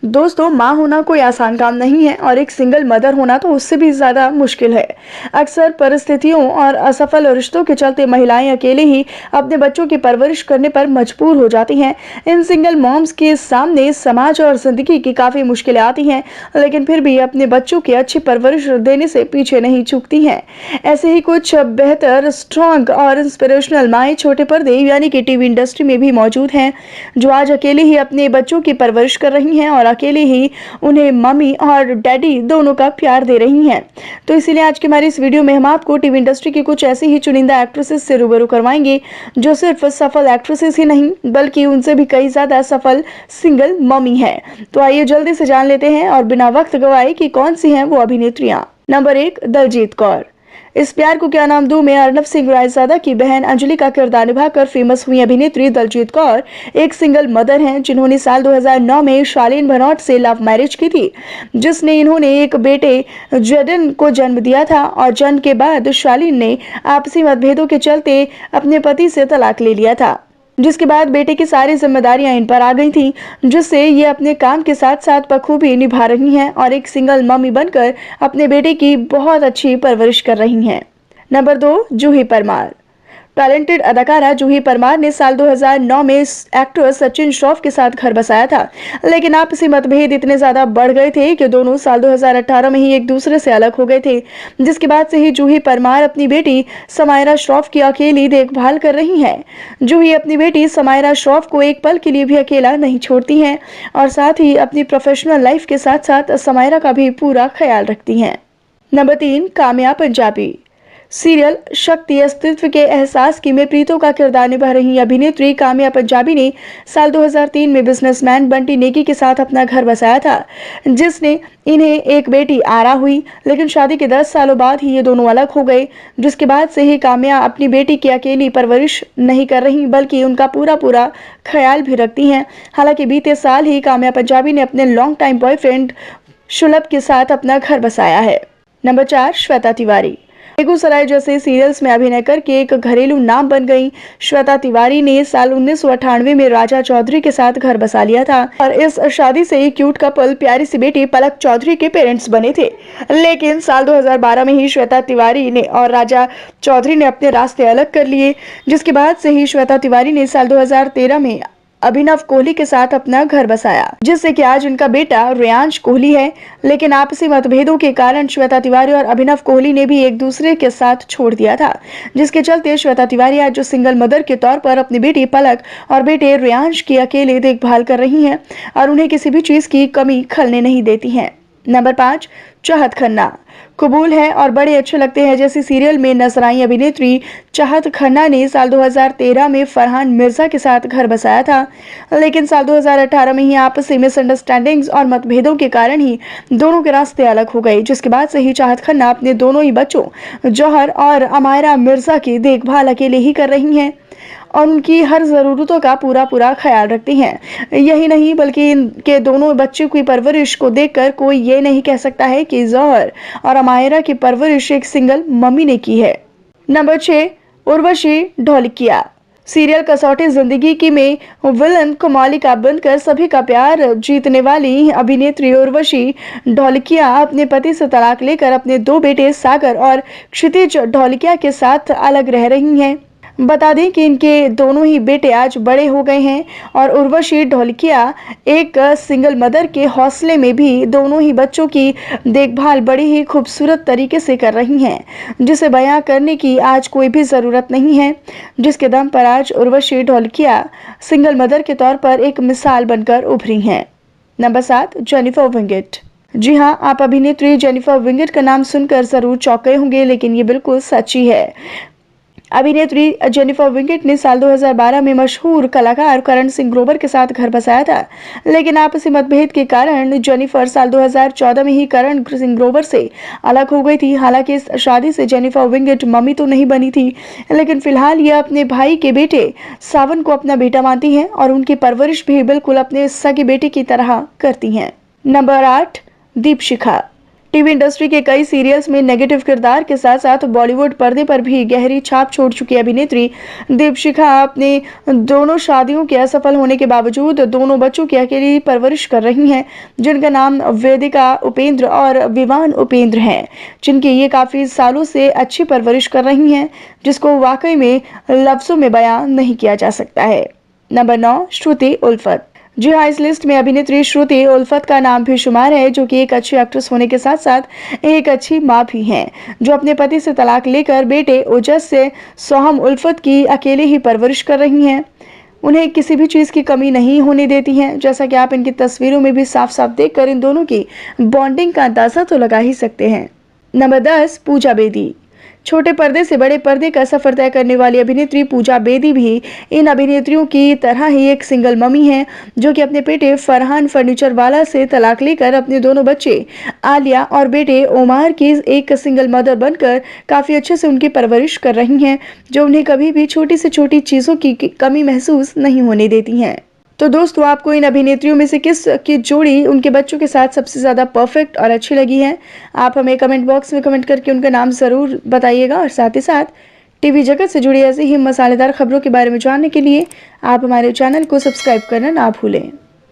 दोस्तों, माँ होना कोई आसान काम नहीं है और एक सिंगल मदर होना तो उससे भी ज़्यादा मुश्किल है। अक्सर परिस्थितियों और असफल रिश्तों के चलते महिलाएं अकेले ही अपने बच्चों की परवरिश करने पर मजबूर हो जाती हैं। इन सिंगल मॉम्स के सामने समाज और जिंदगी की काफ़ी मुश्किलें आती हैं, लेकिन फिर भी अपने बच्चों की अच्छी परवरिश देने से पीछे नहीं चूकती हैं। ऐसे ही कुछ बेहतर, स्ट्रॉन्ग और इंस्पिरेशनल माएँ छोटे पर्दे यानी कि टीवी इंडस्ट्री में भी मौजूद हैं, जो आज अकेले ही अपने बच्चों की परवरिश कर रही हैं और अकेले ही उन्हें मम्मी और डैडी दोनों का प्यार दे रही हैं। तो इसीलिए आज की हमारी इस वीडियो में हम आपको टीवी इंडस्ट्री की कुछ ऐसी ही चुनिंदा एक्ट्रेसेस से रूबरू करवाएंगे, जो सिर्फ सफल एक्ट्रेसेस ही नहीं बल्कि उनसे भी कई ज्यादा सफल सिंगल मम्मी है। तो आइए जल्दी से जान लेते हैं और बिना वक्त गवाए कि कौन सी हैं वो अभिनेत्रियां। नंबर 1, दलजीत कौर। इस प्यार को क्या नाम दूं में अर्नब सिंह रायजादा की बहन अंजलि का किरदार निभाकर फेमस हुई अभिनेत्री दलजीत कौर एक सिंगल मदर हैं, जिन्होंने साल 2009 में शालीन भनोट से लव मैरिज की थी, जिसने इन्होंने एक बेटे जेडन को जन्म दिया था। और जन्म के बाद शालीन ने आपसी मतभेदों के चलते अपने पति से तलाक ले लिया था, जिसके बाद बेटे की सारी जिम्मेदारियां इन पर आ गई थी, जिससे ये अपने काम के साथ साथ बखूबी निभा रही हैं और एक सिंगल मम्मी बनकर अपने बेटे की बहुत अच्छी परवरिश कर रही हैं। नंबर 2, जूही परमार। टैलेंटेड अदाकारा जूही परमार ने साल 2009 में एक्टर सचिन श्रॉफ के साथ घर बसाया था, लेकिन आपसी मतभेद इतने ज्यादा बढ़ गए थे कि दोनों साल 2018 में ही एक दूसरे से अलग हो गए थे, जिसके बाद से ही जूही परमार अपनी बेटी समायरा श्रॉफ की अकेली देखभाल कर रही हैं। जूही अपनी बेटी समायरा श्रॉफ को एक पल के लिए भी अकेला नहीं छोड़ती हैं और साथ ही अपनी प्रोफेशनल लाइफ के साथ साथ समायरा का भी पूरा ख्याल रखती हैं। नंबर 3, काम्या पंजाबी। सीरियल शक्ति अस्तित्व के एहसास की में प्रीतो का किरदार निभा रही अभिनेत्री काम्या पंजाबी ने साल 2003 में बिजनेसमैन बंटी नेगी के साथ अपना घर बसाया था, जिसने इन्हें एक बेटी आरा हुई। लेकिन शादी के 10 सालों बाद ही ये दोनों अलग हो गए, जिसके बाद से ही काम्या अपनी बेटी की अकेली परवरिश नहीं कर रही बल्कि उनका पूरा ख्याल भी रखती हैं। हालांकि बीते साल ही काम्या पंजाबी ने अपने लॉन्ग टाइम बॉयफ्रेंड शुलभ के साथ अपना घर बसाया है। नंबर 4, श्वेता तिवारी। बेगूसराय जैसे सीरियल्स में अभिनय करके एक घरेलू नाम बन गई श्वेता तिवारी ने साल 1998 में राजा चौधरी के साथ घर बसा लिया था और इस शादी से क्यूट कपल प्यारी सी बेटी पलक चौधरी के पेरेंट्स बने थे। लेकिन साल 2012 में ही श्वेता तिवारी ने और राजा चौधरी ने अपने रास्ते अलग कर लिए, जिसके बाद से ही श्वेता तिवारी ने साल 2013 में अभिनव कोहली के साथ अपना घर बसाया, जिससे कि आज उनका बेटा रेयांश कोहली है। लेकिन आपसी मतभेदों के कारण श्वेता तिवारी और अभिनव कोहली ने भी एक दूसरे के साथ छोड़ दिया था, जिसके चलते श्वेता तिवारी आज जो सिंगल मदर के तौर पर अपनी बेटी पलक और बेटे रेयांश की अकेले देखभाल कर रही हैं और उन्हें किसी भी चीज की कमी खलने नहीं देती हैं। नंबर 5, चाहत खन्ना। कबूल है और बड़े अच्छे लगते हैं जैसी सीरियल में नजर आई अभिनेत्री चाहत खन्ना ने साल 2013 में फरहान मिर्जा के साथ घर बसाया था, लेकिन साल 2018 में ही आपसी मिसअंडरस्टैंडिंग्स और मतभेदों के कारण ही दोनों के रास्ते अलग हो गए, जिसके बाद से ही चाहत खन्ना अपने दोनों ही बच्चों जौहर और अमायरा मिर्जा की देखभाल अकेले ही कर रही हैं और उनकी हर ज़रूरतों का पूरा ख्याल रखती हैं। यही नहीं बल्कि इनके दोनों बच्चों की परवरिश को देखकर कोई ये नहीं कह सकता है कि जौहर और अमायरा की परवरिश एक सिंगल मम्मी ने की है। नंबर 6, उर्वशी ढोलकिया। सीरियल कसौटी जिंदगी की में विलन कुमालिका बनकर सभी का प्यार जीतने वाली अभिनेत्री उर्वशी ढोलकिया अपने पति से तलाक लेकर अपने 2 बेटे सागर और क्षितिज ढोलकिया के साथ अलग रह रही हैं। बता दें कि इनके दोनों ही बेटे आज बड़े हो गए हैं और उर्वशी ढोलकिया एक सिंगल मदर के हौसले में भी दोनों ही बच्चों की देखभाल बड़ी ही खूबसूरत तरीके से कर रही हैं, जिसे बयां करने की आज कोई भी ज़रूरत नहीं है, जिसके दम पर आज उर्वशी ढोलकिया सिंगल मदर के तौर पर एक मिसाल बनकर उभरी हैं। Number 7, Jennifer Winget. जी हाँ, आप अभिनेत्री जेनिफर विंगेट का नाम सुनकर जरूर चौंक गए होंगे, लेकिन ये बिल्कुल सच ही है। अभिनेत्री जेनिफर विंगेट ने साल 2012 में मशहूर कलाकार करण सिंह ग्रोवर के साथ घर बसाया था, लेकिन आपसी मतभेद के कारण जेनिफर साल 2014 में ही करण सिंह ग्रोवर से अलग हो गई थी। हालांकि इस शादी से जेनिफर विंगेट मम्मी तो नहीं बनी थी, लेकिन फिलहाल ये अपने भाई के बेटे सावन को अपना बेटा मानती हैं और उनकी परवरिश भी बिल्कुल अपने सगे बेटे की तरह करती हैं। नंबर 8, दीपशिखा। टीवी इंडस्ट्री के कई सीरियल्स में नेगेटिव किरदार के साथ साथ बॉलीवुड पर्दे पर भी गहरी छाप छोड़ चुकी अभिनेत्री दीपशिखा अपने दोनों शादियों के असफल होने के बावजूद दोनों बच्चों की अकेली परवरिश कर रही हैं, जिनका नाम वेदिका उपेंद्र और विवान उपेंद्र है, जिनकी ये काफ़ी सालों से अच्छी परवरिश कर रही हैं, जिसको वाकई में लफ्ज़ों में बयां नहीं किया जा सकता है। नंबर 9, श्रुति उल्फत। जी हाँ, इस लिस्ट में अभिनेत्री श्रुति उल्फत का नाम भी शुमार है, जो कि एक अच्छी एक्ट्रेस होने के साथ साथ एक अच्छी माँ भी हैं, जो अपने पति से तलाक लेकर बेटे ओजस से सोहम उल्फत की अकेले ही परवरिश कर रही हैं। उन्हें किसी भी चीज़ की कमी नहीं होने देती हैं, जैसा कि आप इनकी तस्वीरों में भी साफ साफ देखकर इन दोनों की बॉन्डिंग का अंदाजा तो लगा ही सकते हैं। नंबर 10, पूजा बेदी। छोटे पर्दे से बड़े पर्दे का सफर तय करने वाली अभिनेत्री पूजा बेदी भी इन अभिनेत्रियों की तरह ही एक सिंगल मम्मी है, जो कि अपने बेटे फरहान फर्नीचर वाला से तलाक लेकर अपने दोनों बच्चे आलिया और बेटे ओमार की एक सिंगल मदर बनकर काफ़ी अच्छे से उनकी परवरिश कर रही हैं, जो उन्हें कभी भी छोटी से छोटी चीज़ों की कमी महसूस नहीं होने देती हैं। तो दोस्तों, आपको इन अभिनेत्रियों में से किस की जोड़ी उनके बच्चों के साथ सबसे ज़्यादा परफेक्ट और अच्छी लगी है? आप हमें कमेंट बॉक्स में कमेंट करके उनका नाम ज़रूर बताइएगा। और साथ ही साथ टीवी जगत से जुड़ी ऐसी ही मसालेदार खबरों के बारे में जानने के लिए आप हमारे चैनल को सब्सक्राइब करना ना भूलें।